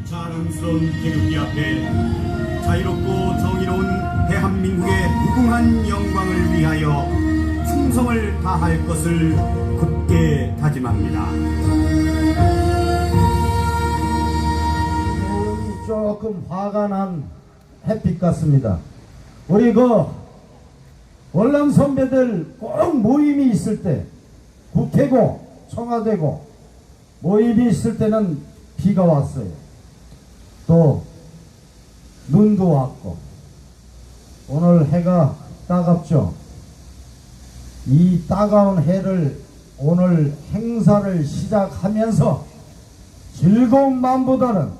자랑스러운 태극기 앞에 자유롭고 정의로운 대한민국의 무궁한 영광을 위하여 충성을 다할 것을 굳게 다짐합니다. 조금 화가 난 햇빛 같습니다. 우리 월남 선배들 꼭 모임이 있을 때, 국회고 청와대고 모임이 있을 때는 비가 왔어요. 또 눈도 왔고 오늘 해가 따갑죠. 이 따가운 해를 오늘 행사를 시작하면서 즐거운 마음보다는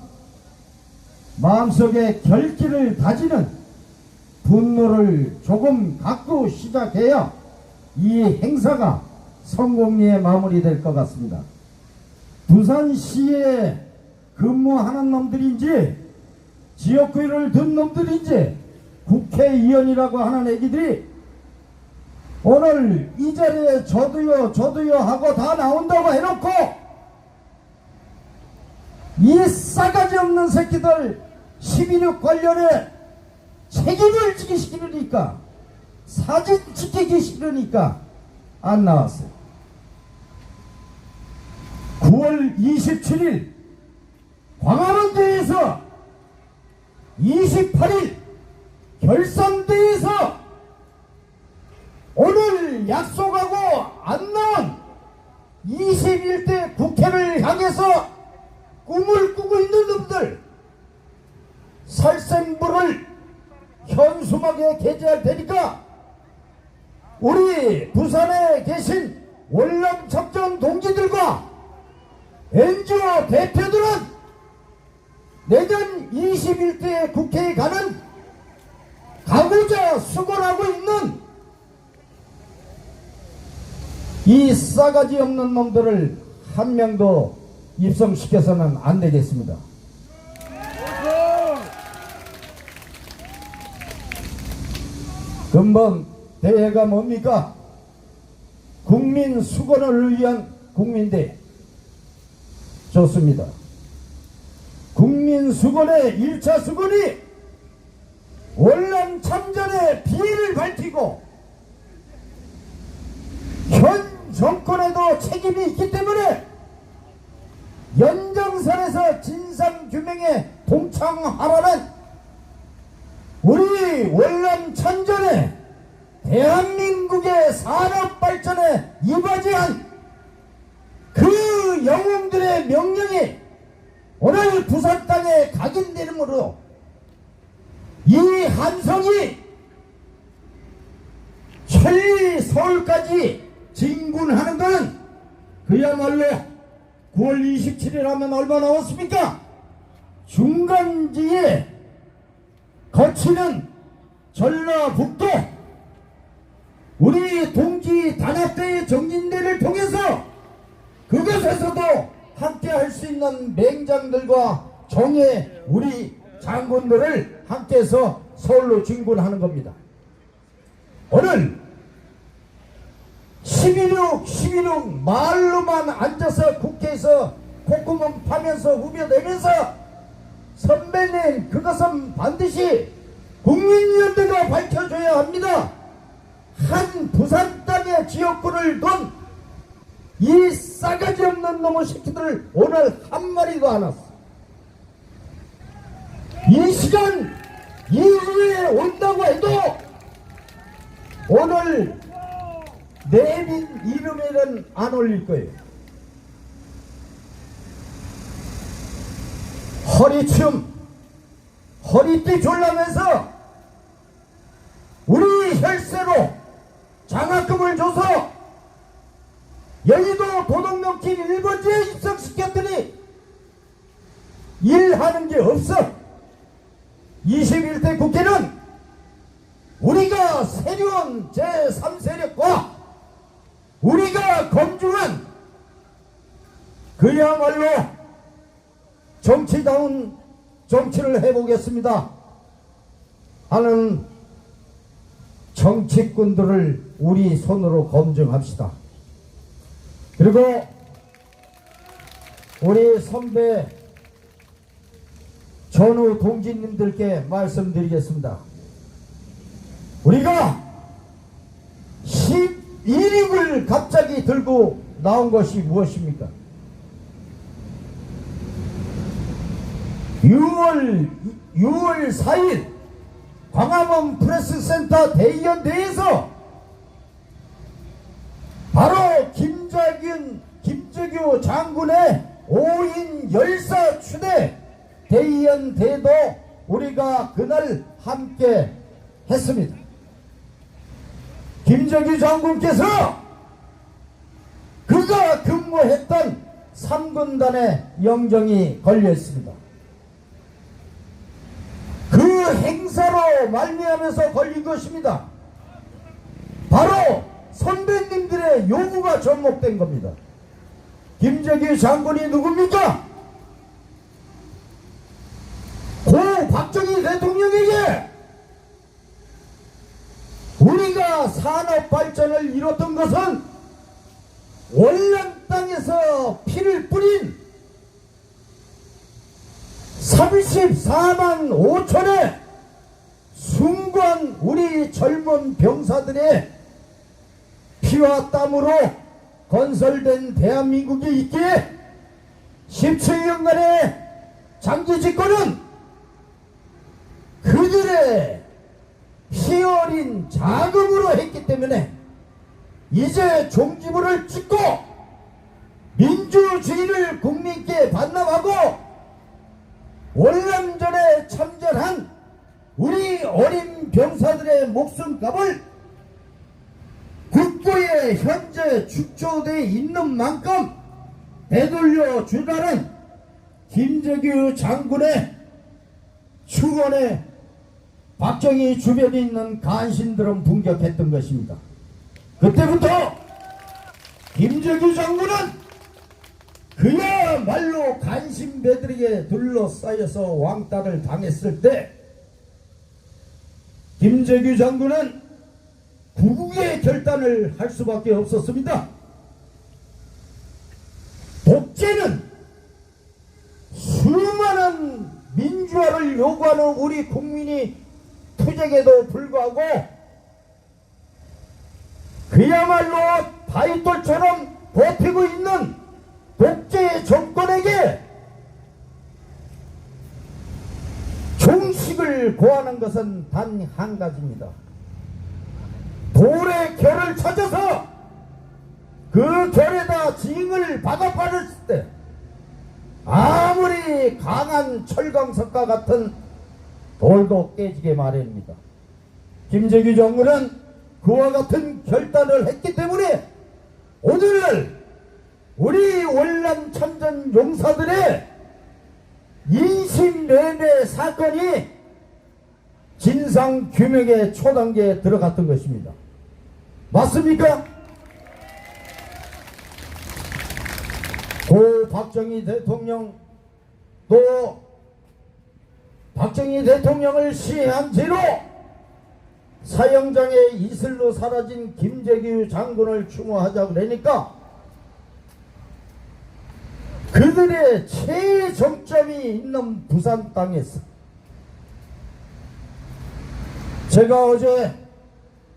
마음속에 결기를 다지는 분노를 조금 갖고 시작해야 이 행사가 성공리에 마무리될 것 같습니다. 부산시에 근무하는 놈들인지 지역구를 든 놈들인지 국회의원이라고 하는 애기들이 오늘 이 자리에 저도요 하고 다 나온다고 해놓고 이 싸가지 없는 새끼들 12.6 관련해 책임을 지기 싫으니까, 사진 찍히기 싫으니까 안 나왔어요. 9월 27일 광화문대에서 28일 결산대에서 오늘 약속하고 안 나온 21대 국회를 향해서 꿈을 꾸고 있는 놈들 살생부를 현수막에 게재할 테니까 우리 부산에 계신 월남척전 동지들과 NGO 대표들은 내년 21대 국회에 가는 가고자 수고하고 있는 이 싸가지 없는 놈들을 한 명도 입성시켜서는 안 되겠습니다. 근본 대회가 뭡니까? 국민 수건을 위한 국민대회. 좋습니다. 국민 수건의 1차 수건이 월남 참전의 비리를 밝히고 현 정권에도 책임이 있기 때문에 연장선에서 진상규명에 동참하라는 우리 월남 참전에 대한민국의 산업발전에 이바지한 그 영웅들의 명령이 오늘 부산 땅에 각인되므로 이 함성이 천리 서울까지 진군하는 것은 그야말로 9월 27일 하면 얼마 남았습니까? 중간지에 거치는 전라북도 우리 동지 단합대의 정진대를 통해서 그것에서도 함께 할 수 있는 맹장들과 정예 우리 장군들을 함께해서 서울로 진군하는 겁니다. 오늘 12.6 말로만 앉아서 국회에서 콧구멍 파면서 후벼내면서 선배님 그것은 반드시 국민연대가 밝혀줘야 합니다. 한 부산 땅의 지역구를 둔 이 싸가지 없는 놈의 새끼들 오늘 한 마리도 안 왔어. 이 시간 이후에 온다고 해도 오늘 내민 이름에는 안 올릴 거예요. 허리춤 허리띠 졸라면서 우리 혈세로 장학금을 줘서 여의도 도덕넘긴 1번지에 입성시켰더니 일하는 게 없어. 21대 국회는 우리가 세려온 제3세력과 우리가 검증한 그야말로 정치다운 정치를 해보겠습니다 하는 정치꾼들을 우리 손으로 검증합시다. 그리고 우리 선배 전후 동지님들께 말씀드리겠습니다. 우리가 11익을 갑자기 들고 나온 것이 무엇입니까? 6월 4일 광화문 프레스센터 대의원대에서 바로 김재규 장군의 5인 열사 추대 대의원대도 우리가 그날 함께 했습니다. 김재규 장군께서 그가 근무했던 3군단의 영정이 걸려 있습니다. 그 행사로 말미암아서 걸린 것입니다. 바로 선배님들의 요구가 접목된 겁니다. 김재규 장군이 누굽니까? 고 박정희 대통령에게 우리가 산업 발전을 이뤘던 것은 월남 땅에서 피를 뿌린 34만 5천의 숭고한 우리 젊은 병사들의 피와 땀으로 건설된 대한민국이 있기에 17년간의 장기 집권은 그들의 피 어린 자금으로 했기 때문에 이제 종지부를 찍고 민주주의를 국민께 반납하고 월남전에 참전한 우리 어린 병사들의 목숨값을 국고에 현재 축조되어 있는 만큼 되돌려 주라는 김재규 장군의 축원에 박정희 주변에 있는 간신들은 분격했던 것입니다. 그때부터 김재규 장군은 그야말로 간신배들에게 둘러싸여서 왕따를 당했을 때 김재규 장군은 구국의 결단을 할 수밖에 없었습니다. 독재는 수많은 민주화를 요구하는 우리 국민이 투쟁에도 불구하고 그야말로 바위돌처럼 버티고 있는 독재 정권에게 종식을 고하는 것은 단 한 가지입니다. 돌의 결을 찾아서 그 결에다 징을 박아버렸을 때 아무리 강한 철강석과 같은 돌도 깨지게 마련입니다. 김재규 정부는 그와 같은 결단을 했기 때문에 오늘날 우리 월남 참전 용사들의 인신매매 사건이 진상규명의 초단계에 들어갔던 것입니다. 맞습니까? 고 박정희 대통령 또 박정희 대통령을 시해한 죄로 사형장에 이슬로 사라진 김재규 장군을 추모하자고 그러니까 그들의 최정점이 있는 부산 땅에서 제가 어제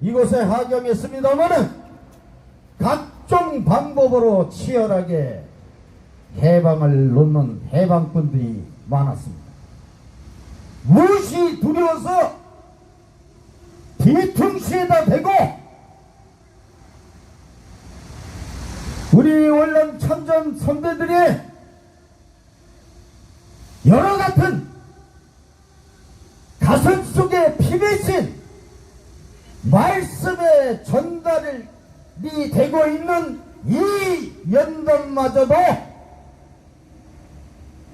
이곳에 하경했습니다마는 각종 방법으로 치열하게 해방을 놓는 해방꾼들이 많았습니다. 무엇이 두려워서 뒤통수에다 대고 우리 월남 참전 선배들의 여러 같은 가슴 속에 피맺힌 말씀의 전달이 되고 있는 이 연단마저도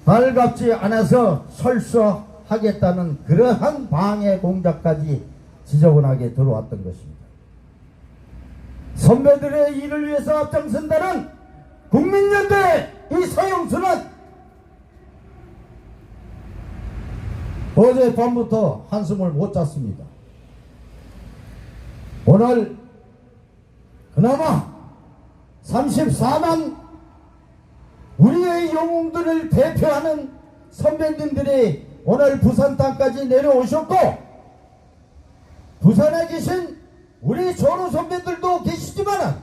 달갑지 않아서 설수하겠다는 그러한 방해 공작까지 지저분하게 들어왔던 것입니다. 선배들의 일을 위해서 앞장선다는 국민연대 이 서영수는 어젯밤부터 한숨을 못 잤습니다. 오늘 그나마 34만 우리의 영웅들을 대표하는 선배님들이 오늘 부산 땅까지 내려오셨고, 부산에 계신 우리 전우 선배들도 계시지만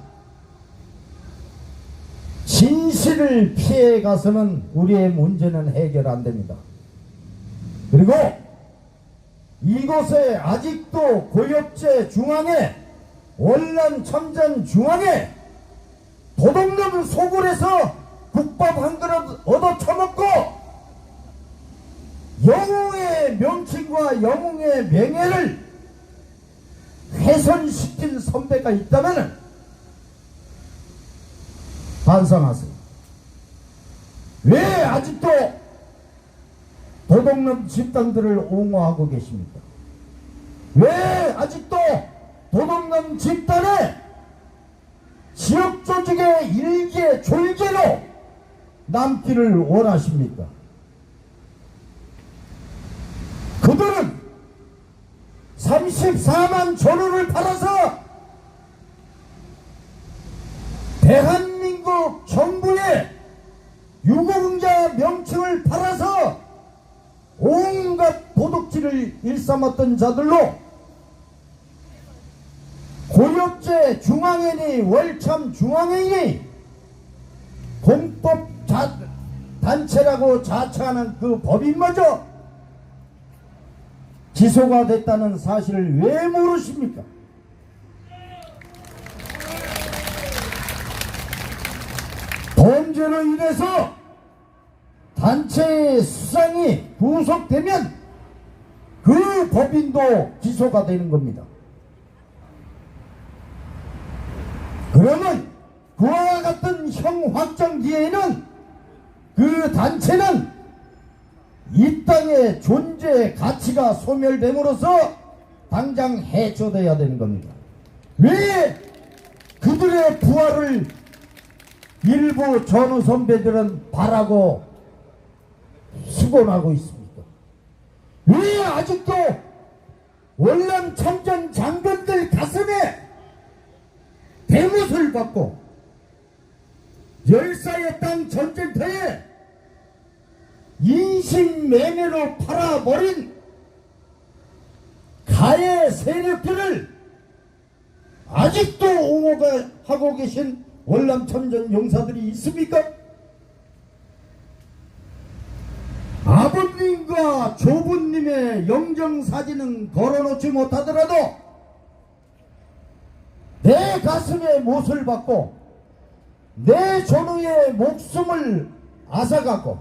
진실을 피해 가서는 우리의 문제는 해결 안 됩니다. 그리고 이곳에 아직도 고엽제 중앙에, 월남 참전 중앙에 도둑놈 소굴에서 국밥 한 그릇 얻어 처먹고 영웅의 명칭과 영웅의 명예를 훼손시킨 선배가 있다면 반성하세요. 왜 아직도 도둑놈 집단들을 옹호하고 계십니까? 왜 아직도 도둑놈 집단의 지역 조직의 일개 졸개로 남기를 원하십니까? 그들은 34만 전우를 팔아서 대한민국 정부의 유공자 명칭을 팔아서 온갖 도둑질을 일삼았던 자들로 고엽제 중앙회니 월참 중앙회니 공법 단체라고 자처하는 그 법인마저 기소가 됐다는 사실을 왜 모르십니까? 범죄로 인해서 단체의 수장이 구속되면 그 법인도 기소가 되는 겁니다. 그러면 그와 같은 형 확정 뒤에는 그 단체는 이 땅의 존재 가치가 소멸됨으로써 당장 해초돼야 되는 겁니다. 왜 그들의 부활을 일부 전우 선배들은 바라고 수곤하고 있습니까? 왜 아직도 월남 참전 장병들 가슴에 대못을 받고 열사의 땅 전쟁터에 인신매매로 팔아버린 가해 세력들을 아직도 옹호하고 계신 월남 참전 용사들이 있습니까? 아버님과 조부님의 영정사진은 걸어놓지 못하더라도 내 가슴에 못을 받고 내 전우의 목숨을 앗아가고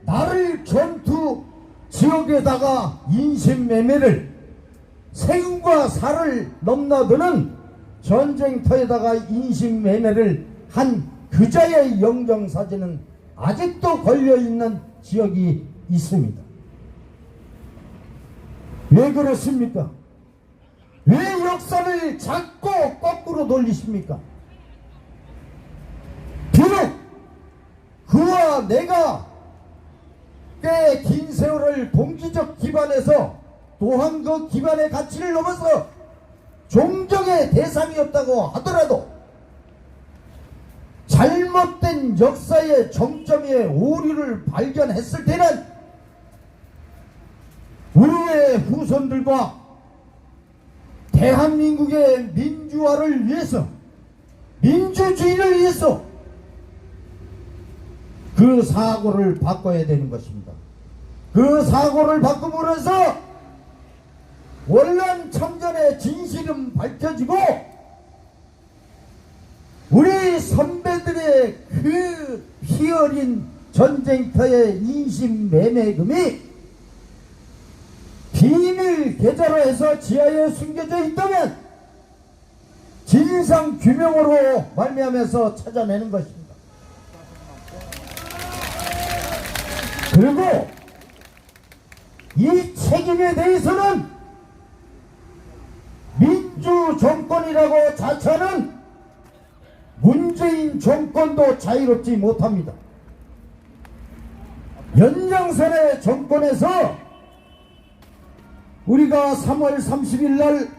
나를 전투 지역에다가 인신매매를 생과 사를 넘나드는 전쟁터에다가 인신매매를 한 그자의 영정사진은 아직도 걸려있는 지역이 있습니다. 왜 그렇습니까? 왜 역사를 자꾸 거꾸로 돌리십니까? 비록 그와 내가 꽤 긴 세월을 봉기적 기반에서 또한 그 기반의 가치를 넘어서 종정의 대상이었다고 하더라도 잘못된 역사의 정점의 오류를 발견했을 때는 우리의 후손들과 대한민국의 민주화를 위해서, 민주주의를 위해서 그 사고를 바꿔야 되는 것입니다. 그 사고를 바꿈으로 해서 월남 참전의 진실은 밝혀지고 우리 선배들의 그 피 어린 전쟁터의 인신매매금이 비밀 계좌로 해서 지하에 숨겨져 있다면 진상 규명으로 말미암아서 찾아내는 것입니다. 그리고 이 책임에 대해서는 민주 정권이라고 자처하는 문재인 정권도 자유롭지 못합니다. 연장선의 정권에서 우리가 3월 30일 날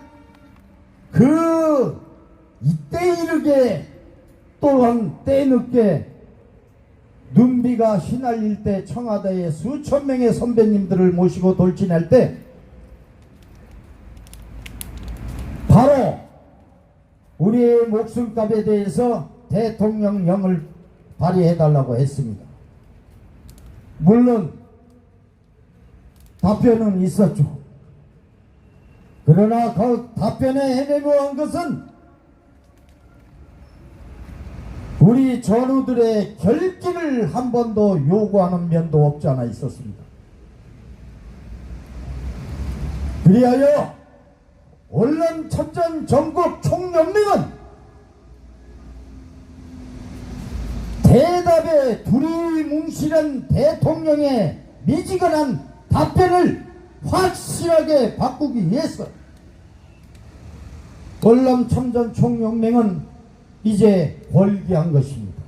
이때 이르게 또한 때늦게 눈비가 휘날릴 때 청와대에 수천 명의 선배님들을 모시고 돌진할 때 바로 우리의 목숨값에 대해서 대통령령을 발의해달라고 했습니다. 물론 답변은 있었죠. 그러나 그 답변에 애매모호한 것은 우리 전우들의 결기를 한 번도 요구하는 면도 없지 않아 있었습니다. 그리하여 월남참전 전국 총연맹은 대답에 두리뭉실한 대통령의 미지근한 답변을 확실하게 바꾸기 위해서 월남참전 총연맹은 이제 월기한 것입니다.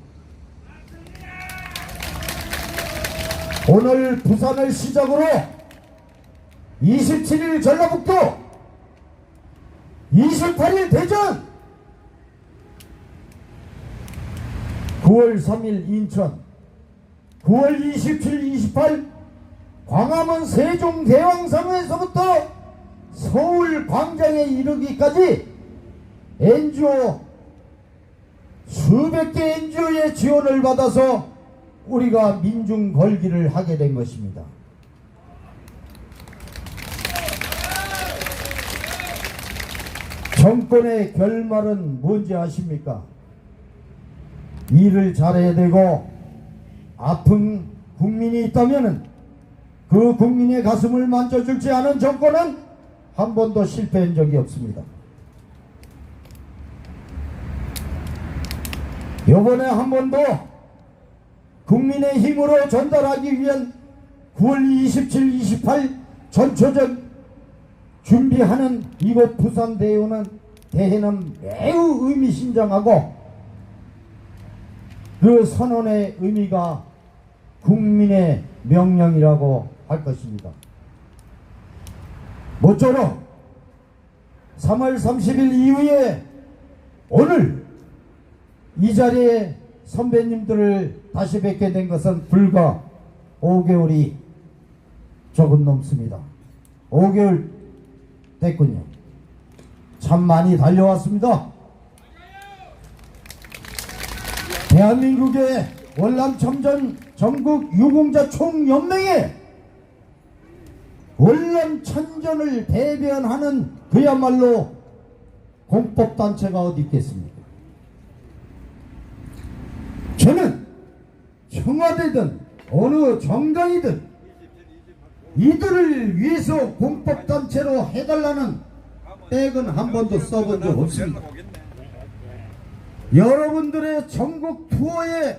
오늘 부산을 시작으로 27일 전라북도, 28일 대전, 9월 3일 인천, 9월 27, 28 광화문 세종대왕상에서부터 서울 광장에 이르기까지 NGO 수백 개 NGO의 지원을 받아서 우리가 민중 걸기를 하게 된 것입니다. 정권의 결말은 뭔지 아십니까? 일을 잘해야 되고 아픈 국민이 있다면 그 국민의 가슴을 만져주지 않은 정권은 한 번도 실패한 적이 없습니다. 이번에 한 번 더 국민의 힘으로 전달하기 위한 9월 27, 28 전초적 준비하는 이곳 부산 대회는 매우 의미심장하고 그 선언의 의미가 국민의 명령이라고 할 것입니다. 모쪼록 3월 30일 이후에 오늘 이 자리에 선배님들을 다시 뵙게 된 것은 불과 5개월이 조금 넘습니다. 5개월 됐군요. 참 많이 달려왔습니다. 대한민국의 월남참전 전국 유공자 총연맹에 월남참전을 대변하는 그야말로 공법단체가 어디 있겠습니까? 저는 청와대든 어느 정당이든 이들을 위해서 공법단체로 해달라는 빽은 한 번도 써본 적 없습니다. 여러분들의 전국 투어의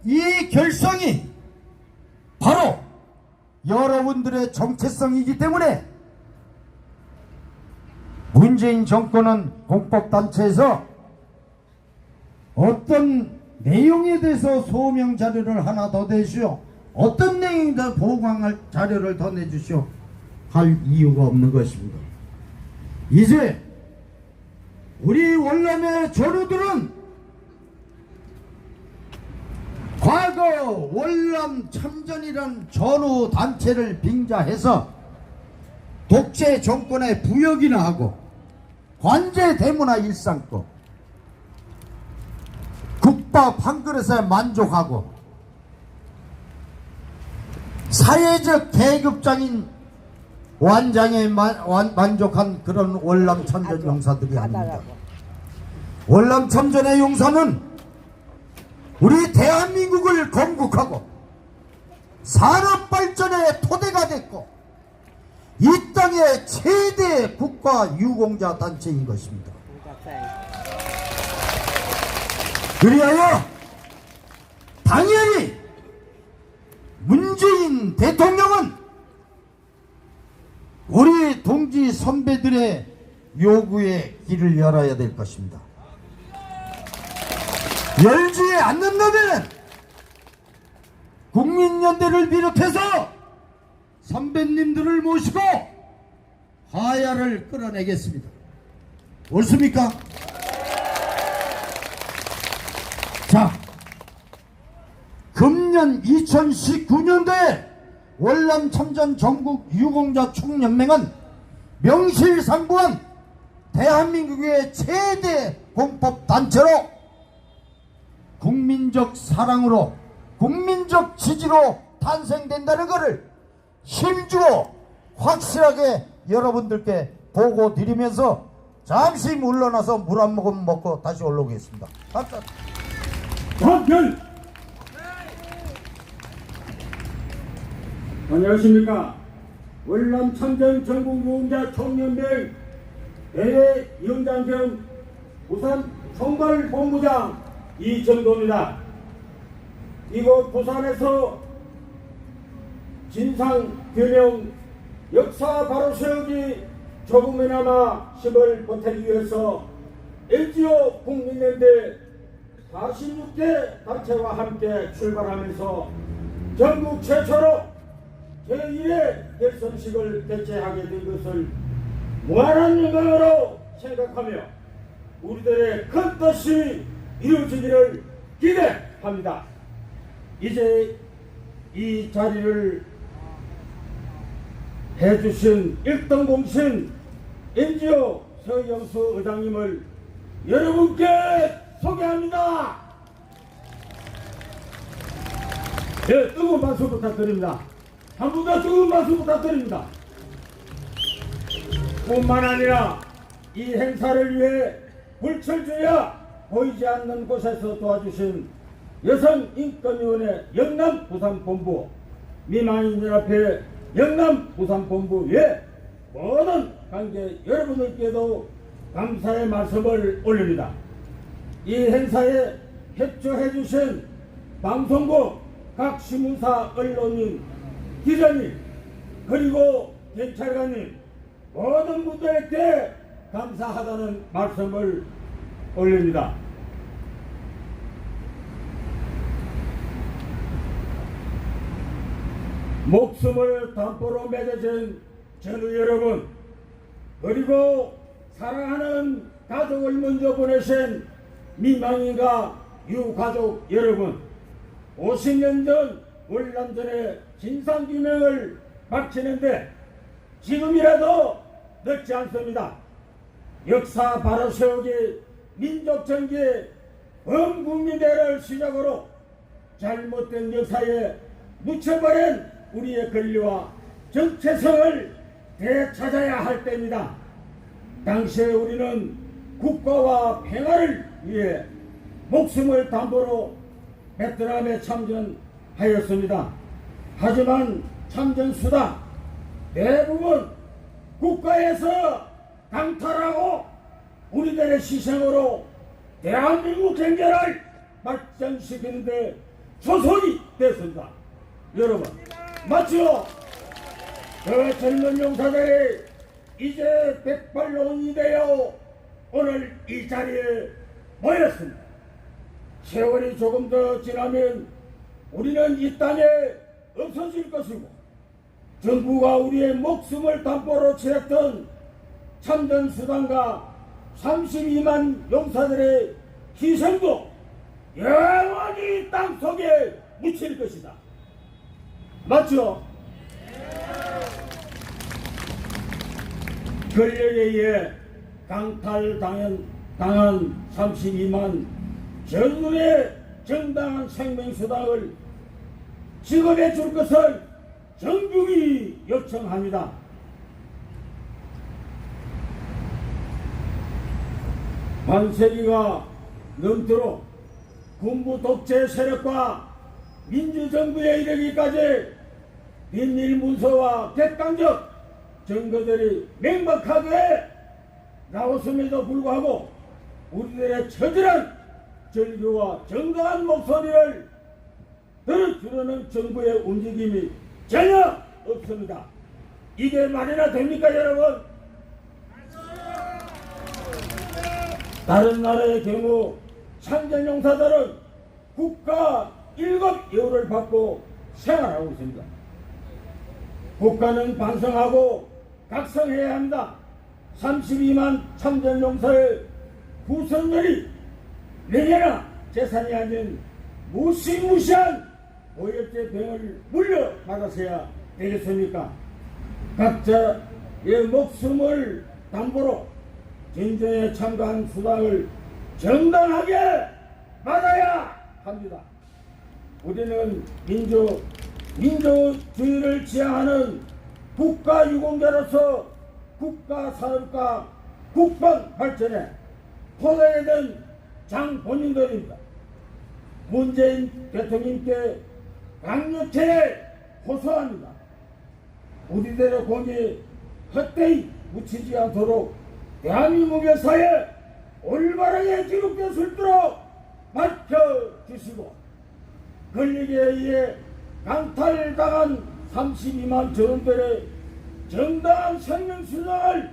이 결성이 바로 여러분들의 정체성이기 때문에 문재인 정권은 공법단체에서 어떤 내용에 대해서 소명 자료를 하나 더 내주시오, 어떤 내용에 대해 보강할 자료를 더 내주시오 할 이유가 없는 것입니다. 이제 우리 월남의 전우들은 과거 월남참전이란 전우단체를 빙자해서 독재 정권의 부역이나 하고 관제 대문화 일삼고 국밥 한 그릇에 만족하고 사회적 계급장인 완장에 만족한 그런 월남참전 용사들이 아닙니다. 월남참전의 용사는 우리 대한민국을 건국하고 산업발전의 토대가 됐고 이 땅의 최대 국가 유공자 단체인 것입니다. 그리하여 당연히 문재인 대통령은 우리 동지 선배들의 요구에 길을 열어야 될 것입니다. 열지 않는다면 국민연대를 비롯해서 선배님들을 모시고 하야를 끌어내겠습니다. 옳습니까? 자, 금년 금년 2019년도에 월남 참전 전국 유공자 총연맹은 명실상부한 대한민국의 최대 공법단체로 국민적 사랑으로 국민적 지지로 탄생된다는 것을 힘주어 확실하게 여러분들께 보고 드리면서 잠시 물러나서 물 한 모금 먹고 다시 올라오겠습니다. 감사합니다. 한편 안녕하십니까. 월남 참전 전국 유공자 총연맹 대외위원장 겸 부산 총괄본부장 이정도입니다. 이곳 부산에서 진상규명 역사 바로 세우기 조금이나마 힘을 보태기 위해서 NGO 국민연대 46개 단체와 함께 출발하면서 전국 최초로 제1회 결선식을 개최하게 된 것을 무한한 영광으로 생각하며 우리들의 큰 뜻이 이루어지기를 기대합니다. 이제 이 자리를 해주신 1등 공신 NGO 서영수 의장님을 여러분께 소개합니다. 네, 뜨거운 박수 부탁드립니다. 한 분 더 뜨거운 박수 부탁드립니다. 뿐만 아니라 이 행사를 위해 불철주야 보이지 않는 곳에서 도와주신 여성인권위원회 영남부산본부, 미망인연합회 영남부산본부 외 모든 관계 여러분들께도 감사의 말씀을 올립니다. 이 행사에 협조해 주신 방송국 각 신문사 언론인, 기자님, 그리고 경찰관님 모든 분들께 감사하다는 말씀을 올립니다. 목숨을 담보로 맺어진 전우 여러분, 그리고 사랑하는 가족을 먼저 보내신 미망인과 유가족 여러분, 50년 전 월남전의 진상규명을 마치는데 지금이라도 늦지 않습니다. 역사 바로 세우기, 민족정기, 범국민대를 시작으로 잘못된 역사에 묻혀버린 우리의 권리와 정체성을 되찾아야 할 때입니다. 당시에 우리는 국가와 평화를 위해 목숨을 담보로 베트남에 참전하였습니다. 하지만 참전수다 대부분 국가에서 강탈하고 우리들의 희생으로 대한민국 경제를 발전시키는데 조선이 됐습니다. 여러분 맞죠? 그 젊은 용사들이 이제 백발론이 되어 오늘 이 자리에 모였습니다. 세월이 조금 더 지나면 우리는 이 땅에 없어질 것이고 정부가 우리의 목숨을 담보로 치렀던 참전수단과 32만 용사들의 희생도 영원히 땅속에 묻힐 것이다. 맞죠? 권력에 의해 강탈당한 32만 전군의 정당한 생명수당을 지급해 줄 것을 정중히 요청합니다. 반세기가 넘도록 군부 독재 세력과 민주정부에 이르기까지 비밀 문서와 객관적 증거들이 명백하게 나왔음에도 불구하고 우리들의 처절한 절규와 정당한 목소리를 들어주려는 정부의 움직임이 전혀 없습니다. 이게 말이나 됩니까, 여러분? 다른 나라의 경우 참전용사들은 국가 1급 예우를 받고 생활하고 있습니다. 국가는 반성하고 각성해야 합니다. 32만 참전용사의 후손들이 내년에 재산이 아닌 무시무시한 오염제 병을 물려받아서야 되겠습니까? 각자의 목숨을 담보로 전쟁에 참가한 수당을 정당하게 받아야 합니다. 우리는 민주주의를 지향하는 국가유공자로서 국가 산업과 국방 발전에 포괄이 된 장본인들입니다. 문재인 대통령께 강력히 호소합니다. 우리들의 공이 헛되이 묻히지 않도록 대한민국의 사회에 올바르게 기록될 수 있도록 밝혀주시고, 권력에 의해 강탈당한 32만 전원들의 정당한 생명수당을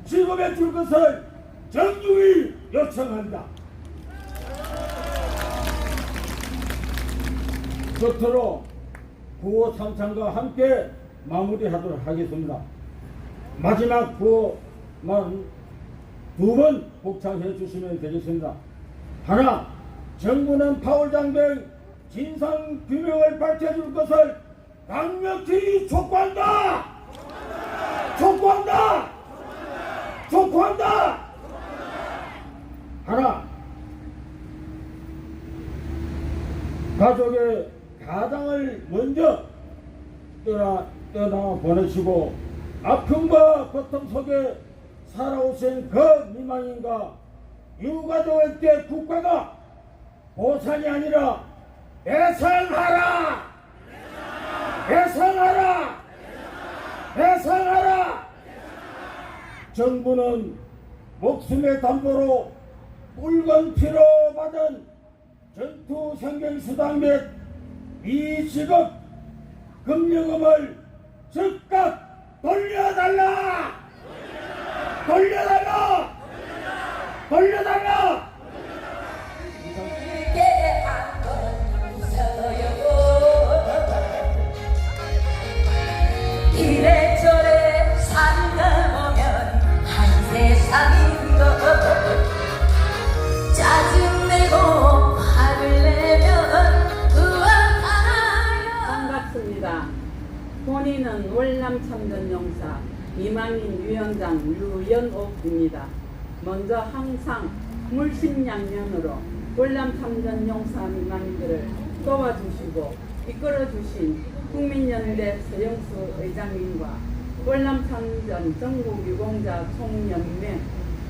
지급해 줄 것을 정중히 요청합니다. 끝으로 구호 상창과 함께 마무리하도록 하겠습니다. 마지막 구호만 두 번 복창해 주시면 되겠습니다. 하나, 정부는 파월장병 진상규명을 밝혀줄 것을 강력히 촉구한다! 촉구한다! 촉구한다! 하나, 가족의 가장을 먼저 떠나 보내시고 아픔과 고통 속에 살아오신 그 미망인과 유가족에게 국가가 보상이 아니라 배상하라! 배상하라! 배상하라! 정부는 목숨의 담보로 붉은 피로 받은 전투 생명수당 및 미지급 금융금을 즉각 돌려달라! 돌려달라! 돌려달라! 이래저래 살다 보면 한 세상인 것, 짜증내고 화를 내면 우왕하여. 반갑습니다. 본인은 월남 참전용사 이만인 위원장 류연옥입니다. 먼저 항상 물심양면으로 월남 참전용사 미망인들을 도와주시고 이끌어주신 국민연대 서영수 의장님과 월남 참전 전국유공자 총연맹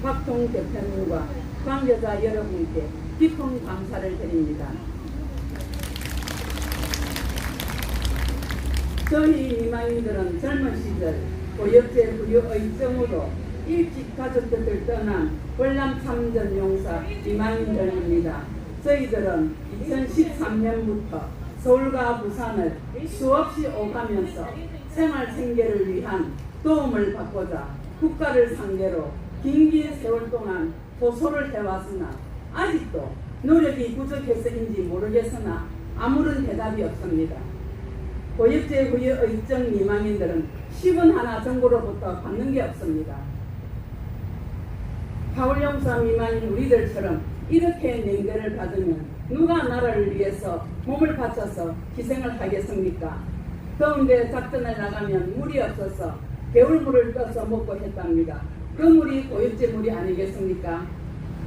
박통 대표님과 관계자 여러분께 깊은 감사를 드립니다. 저희 미망인들은 젊은 시절 고역제 부유의 정으로 일찍 가족들을 떠난 월남 참전 용사 미망인들입니다. 저희들은 2013년부터 서울과 부산을 수없이 오가면서 생활 생계를 위한 도움을 받고자 국가를 상대로 긴 세월 동안 호소를 해왔으나 아직도 노력이 부족해서인지 모르겠으나 아무런 대답이 없습니다. 고역제 부유의 정 미망인들은 10원 하나 정부로부터 받는 게 없습니다. 파월용사 미망인 우리들처럼 이렇게 냉대를 받으면 누가 나라를 위해서 몸을 바쳐서 희생을 하겠습니까? 더운데 작전을 나가면 물이 없어서 겨울물을 떠서 먹고 했답니다. 그 물이 고역제 물이 아니겠습니까?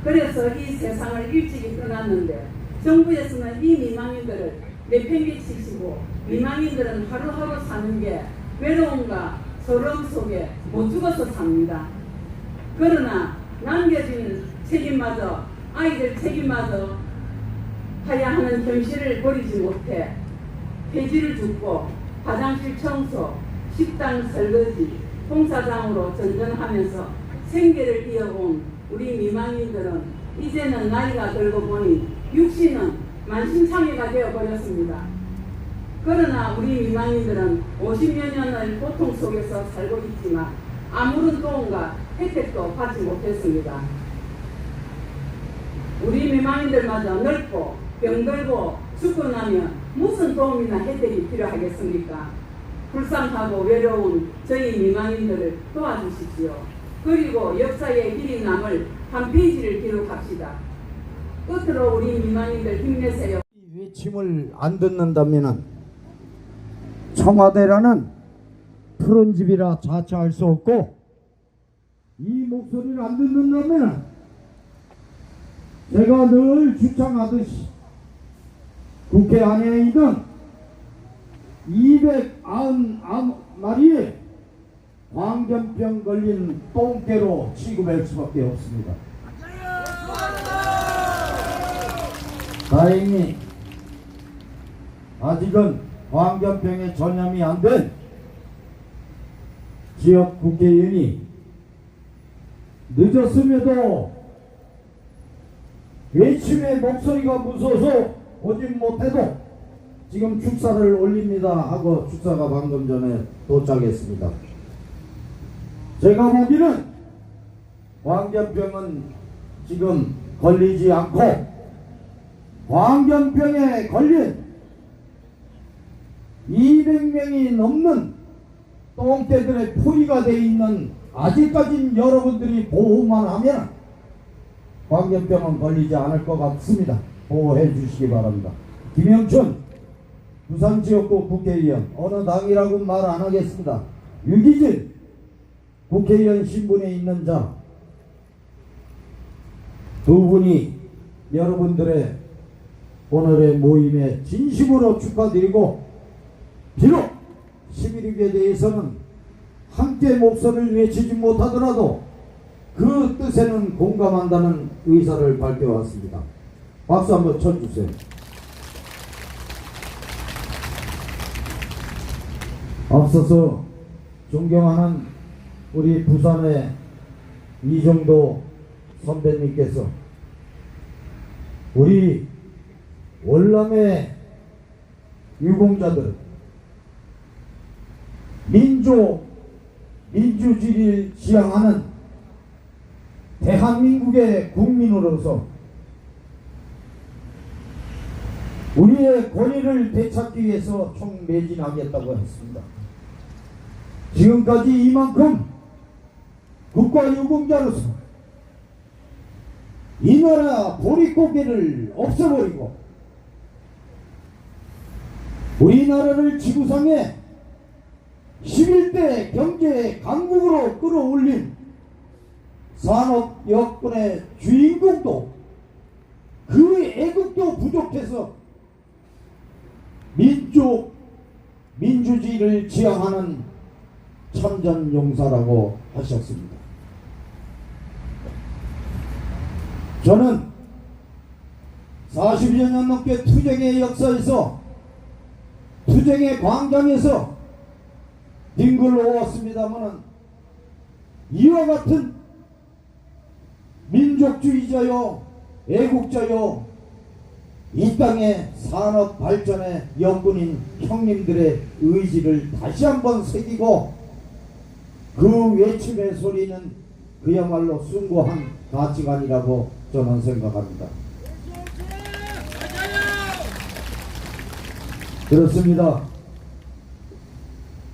그래서 이 세상을 일찍이 떠났는데 정부에서는 이 미망인들을 내팽개치시고 미망인들은 하루하루 사는 게 외로움과 서러움 속에 못 죽어서 삽니다. 그러나 남겨진 책임마저 아이들 책임마저 해야 하는 현실을 버리지 못해 폐지를 줍고 화장실 청소, 식당 설거지, 공사장으로 전전하면서 생계를 이어온 우리 미망인들은 이제는 나이가 들고 보니 육신은 만신창이가 되어버렸습니다. 그러나 우리 미망인들은 50여 년을 고통 속에서 살고 있지만 아무런 도움과 혜택도 받지 못했습니다. 우리 미망인들마저 늙고 병들고 죽고 나면 무슨 도움이나 혜택이 필요하겠습니까? 불쌍하고 외로운 저희 미망인들을 도와주십시오. 그리고 역사에 길이 남을 한 페이지를 기록합시다. 끝으로 우리 미망인들 힘내세요. 외침을 안 듣는다면은 청와대라는 푸른 집이라 자처할 수 없고, 이 목소리를 안 듣는다면은 제가 늘 주창하듯이 국회 안에 있는 299마리의 광견병 걸린 똥개로 취급할 수밖에 없습니다. 다행히 아직은 광견병에 전염이 안 된 지역 국회의원이 늦었음에도 외침의 목소리가 무서워서 오지 못해도 지금 축사를 올립니다 하고 축사가 방금 전에 도착했습니다. 제가 보기는 광견병은 지금 걸리지 않고, 광견병에 걸린 200명이 넘는 똥개들의 풀이가 되어 있는, 아직까진 여러분들이 보호만 하면 광견병은 걸리지 않을 것 같습니다. 보호해 주시기 바랍니다. 김영춘 부산지역구 국회의원, 어느 당이라고 말 안 하겠습니다. 유기진 국회의원 신분에 있는 자 두 분이 여러분들의 오늘의 모임에 진심으로 축하드리고, 비록 11.6에 대해서는 함께 목소리를 외치지 못하더라도 그 뜻에는 공감한다는 의사를 밝혀왔습니다. 박수 한번 쳐주세요. 앞서서 존경하는 우리 부산의 이정도 선배님께서 우리 월남의 유공자들, 민주주의를 지향하는 대한민국의 국민으로서 우리의 권위를 되찾기 위해서 총매진하겠다고 했습니다. 지금까지 이만큼 국가유공자로서 이 나라 보릿고개를 없애버리고 우리나라를 지구상에 11대 경제 강국으로 끌어올린 산업 여건의 주인공도 그 애국도 부족해서 민주주의를 지향하는 천전용사라고 하셨습니다. 저는 40여 년 넘게 투쟁의 역사에서, 투쟁의 광장에서 뒹굴러 왔습니다만, 이와 같은 민족주의자요, 애국자요, 이 땅의 산업 발전의 영분인 형님들의 의지를 다시 한번 새기고, 그 외침의 소리는 그야말로 숭고한 가치관이라고 저는 생각합니다. 그렇습니다.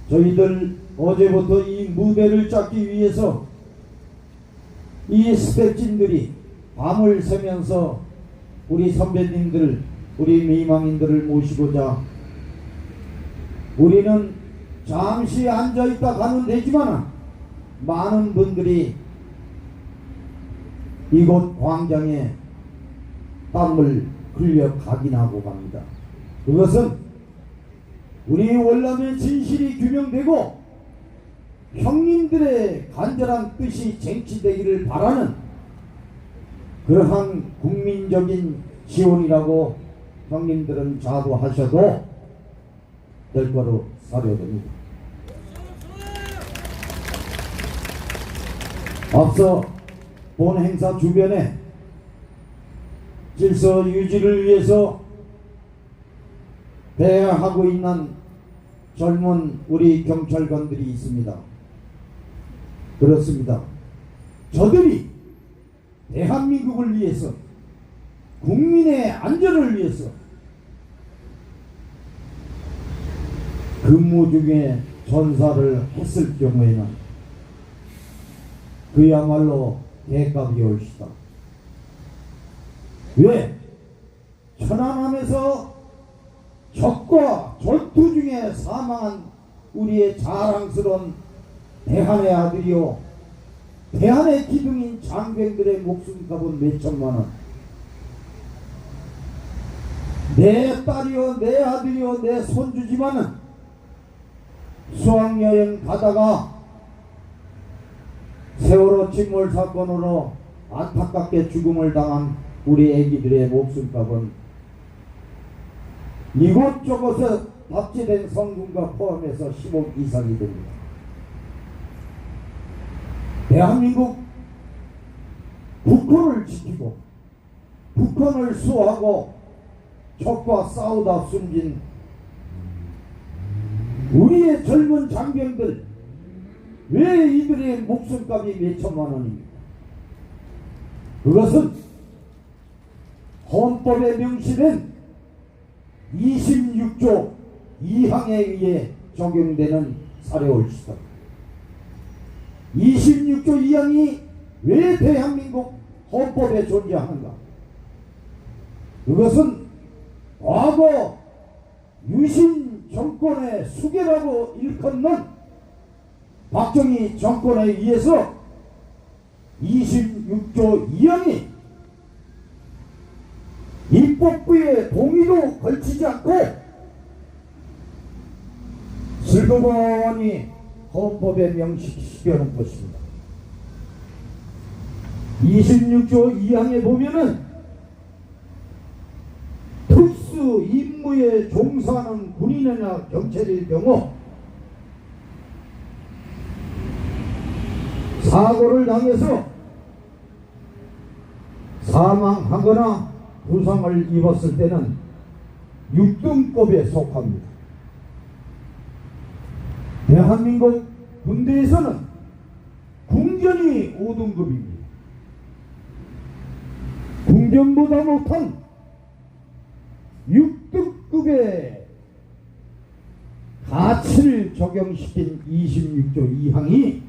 저희들 어제부터 이 무대를 짰기 위해서 이 스태프진들이 밤을 새면서 우리 선배님들, 우리 미망인들을 모시고자, 우리는 잠시 앉아있다 가면 되지만 많은 분들이 이곳 광장에 땀을 흘려 각인하고 갑니다. 그것은 우리 월남의 진실이 규명되고 형님들의 간절한 뜻이 쟁취되기를 바라는 그러한 국민적인 지원이라고 형님들은 자부하셔도 될 거로 사료됩니다. 앞서 본 행사 주변에 질서 유지를 위해서 대항하고 있는 젊은 우리 경찰관들이 있습니다. 그렇습니다. 저들이 대한민국을 위해서, 국민의 안전을 위해서 근무 중에 전사를 했을 경우에는 그야말로 대값이 올시다. 왜? 천안함에서 적과 전투 중에 사망한 우리의 자랑스러운 대한의 아들이요 대한의 기둥인 장병들의 목숨값은 몇천만 원. 내 딸이요 내 아들이요 내 손주지만은 수학여행 가다가 세월호 침몰 사건으로 안타깝게 죽음을 당한 우리 애기들의 목숨값은 이곳저곳에 납치된 성군과 포함해서 10억 이상이 됩니다. 대한민국 북한을 지키고 북한을 수호하고 적과 싸우다 숨진 우리의 젊은 장병들, 왜 이들의 목숨값이 몇천만 원입니까? 그것은 헌법에 명시된 26조 2항에 의해 적용되는 사례올시다. 26조 2항이 왜 대한민국 헌법에 존재하는가? 그것은 과거 유신 정권의 수괴라고 일컫는 박정희 정권에 의해서 26조 2항이 입법부의 동의도 걸치지 않고 슬그머니 헌법에 명시시켜놓은 것입니다. 26조 2항에 보면은 특수 임무에 종사하는 군인이나 경찰일 경우 사고를 당해서 사망하거나 부상을 입었을 때는 6등급에 속합니다. 대한민국 군대에서는 궁전이 5등급입니다. 궁전보다 못한 6등급의 가치를 적용시킨 26조 2항이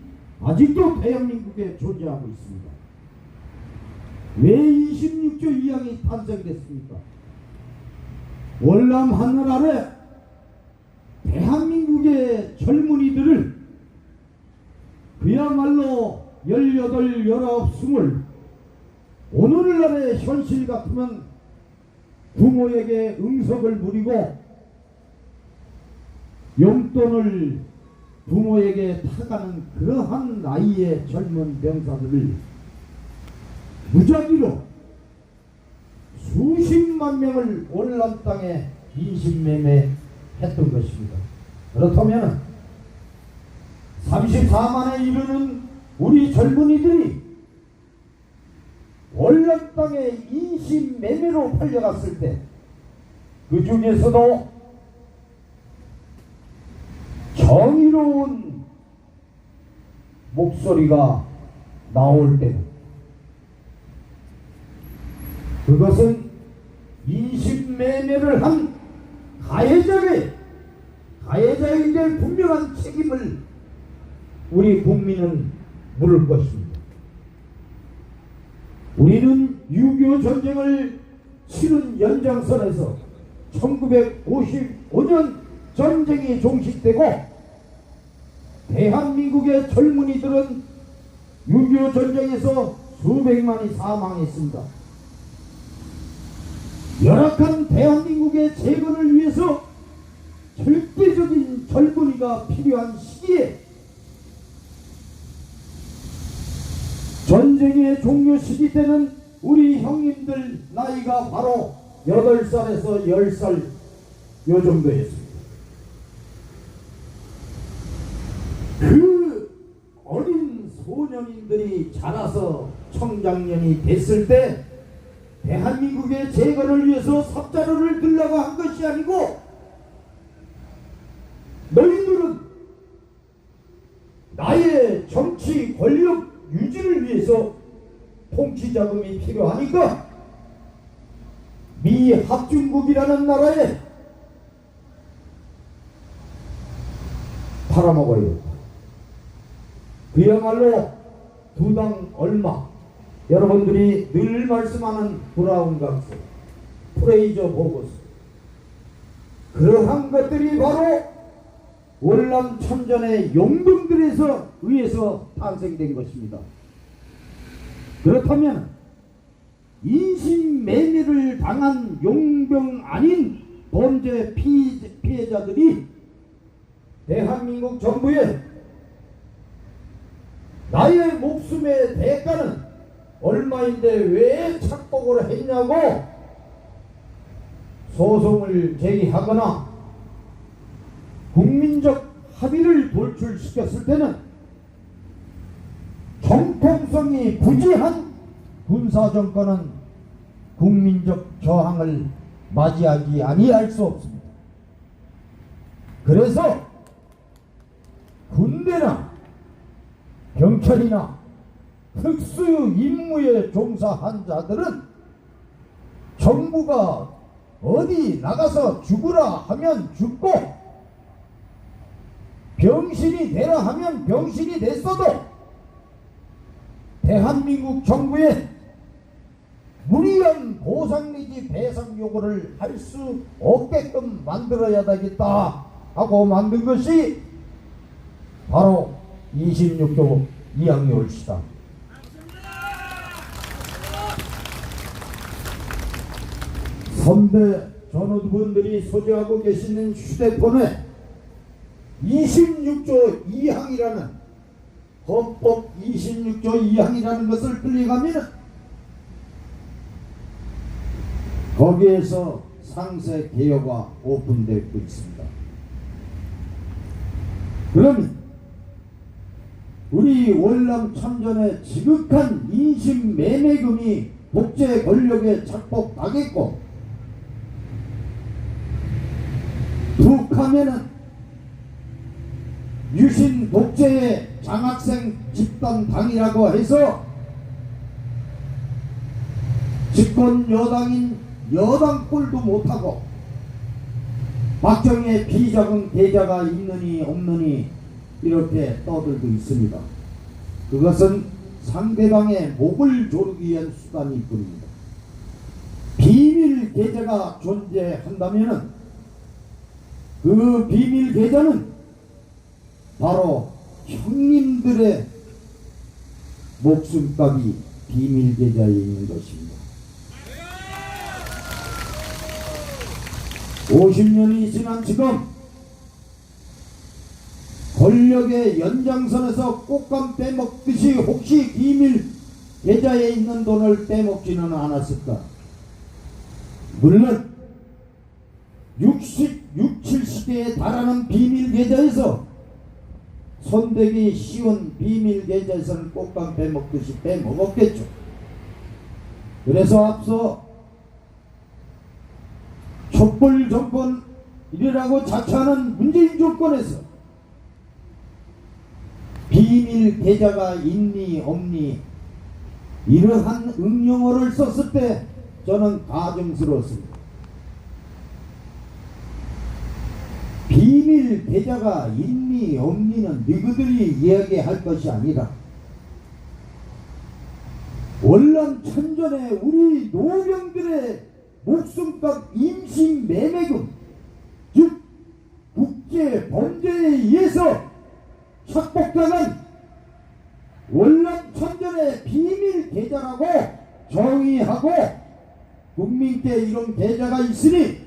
아직도 대한민국에 존재하고 있습니다. 왜 26조 2항이 탄생됐습니까? 월남 하늘 아래 대한민국의 젊은이들을 그야말로 18, 19, 20 오늘날의 현실 같으면 부모에게 응석을 부리고 용돈을 부모에게 타가는 그러한 나이의 젊은 병사들을 무작위로 수십만 명을 월남 땅에 인신매매했던 것입니다. 그렇다면 34만에 이르는 우리 젊은이들이 월남 땅에 인신매매로 팔려갔을 때 그 중에서도 정의로운 목소리가 나올 때는 그것은 인신매매를 한 가해자에게 될 분명한 책임을 우리 국민은 물을 것입니다. 우리는 6.25 전쟁을 치른 연장선에서 1955년 전쟁이 종식되고 대한민국의 젊은이들은 6.25 전쟁에서 수백만이 사망했습니다. 열악한 대한민국의 재건을 위해서 절대적인 젊은이가 필요한 시기에 전쟁의 종료 시기 때는 우리 형님들 나이가 바로 8살에서 10살 요 정도였습니다. 그 어린 소년인들이 자라서 청장년이 됐을 때 대한민국의 재건을 위해서 삽자루를 들라고 한 것이 아니고 너희들은 나의 정치 권력 유지를 위해서 통치 자금이 필요하니까 미 합중국이라는 나라에 팔아먹어요. 그야말로 두당 얼마. 여러분들이 늘 말씀하는 브라운 각서, 프레이저 보고서. 그러한 것들이 바로 월남 참전의 용병들에서 의해서 탄생된 것입니다. 그렇다면 인신매매를 당한 용병 아닌 범죄 피해자들이 대한민국 정부에 나의 목숨의 대가는 얼마인데 왜 착복을 했냐고 소송을 제기하거나 국민적 합의를 돌출시켰을 때는 정통성이 부재한 군사정권은 국민적 저항을 맞이하지 아니할 수 없습니다. 그래서 군대나 경찰이나 특수 임무에 종사한 자들은 정부가 어디 나가서 죽으라 하면 죽고 병신이 되라 하면 병신이 됐어도 대한민국 정부에 무리한 보상 내지 배상 요구를 할 수 없게끔 만들어야 되겠다 하고 만든 것이 바로 26조 2항요울시다. 선배 전우분들이 소지하고 계시는 휴대폰에 26조 2항이라는 헌법 26조 2항이라는 것을 클릭하면 거기에서 상세 개요가 오픈되고 있습니다. 그러면 우리 월남 참전의 지극한 인신매매금이 독재 권력에 착복당했고 북하면은 유신 독재의 장학생 집단 당이라고 해서 집권 여당인 여당 꼴도 못하고 박정희의 비자금 계좌가 있느니 없느니 이렇게 떠들고 있습니다. 그것은 상대방의 목을 조르기 위한 수단일 뿐입니다. 비밀 계좌가 존재한다면 그 비밀 계좌는 바로 형님들의 목숨값이 비밀 계좌에 있는 것입니다. 50년이 지난 지금 권력의 연장선에서 꽃감 빼먹듯이 혹시 비밀 계좌에 있는 돈을 빼먹지는 않았을까? 물론 60, 70개에 달하는 비밀 계좌에서 손대기 쉬운 비밀 계좌에서는 꽃감 빼먹듯이 빼먹었겠죠. 그래서 앞서 촛불 정권이라고 자처하는 문재인 정권에서 비밀 계좌가 있니 없니 이러한 응용어를 썼을 때 저는 가증스러웠습니다. 비밀 계좌가 있니 없니는 너희들이 이야기할 것이 아니라 월남 참전에 우리 노병들의 목숨값 임신매매금 즉 국제 범죄에 의해서 착복당한 월남 참전의 비밀 계좌라고 정의하고 국민께 이런 계좌가 있으니